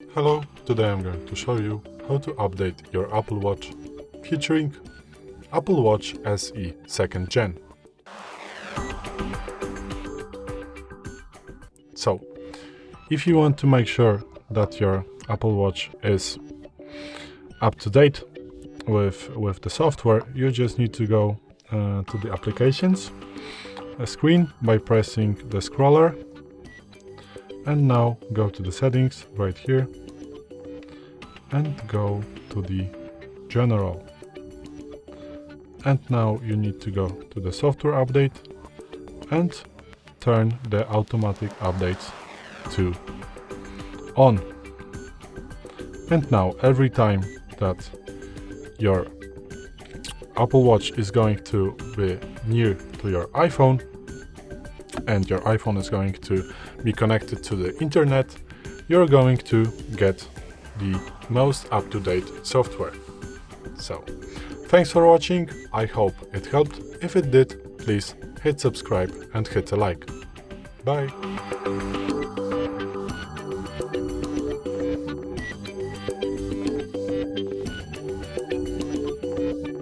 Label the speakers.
Speaker 1: Hello, today I'm going to show you how to update your Apple Watch featuring Apple Watch SE 2nd Gen. So, if you want to make sure that your Apple Watch is up to date with the software, you just need to go to the applications screen by pressing the scroller, and now go to the settings right here and go to the general. And now you need to go to the software update and turn the automatic updates to on. And now every time that your Apple Watch is going to be near to your iPhone and your iPhone is going to be connected to the internet, you're going to get the most up-to-date software. So, thanks for watching, I hope it helped. If it did, please hit subscribe and hit a like. Bye!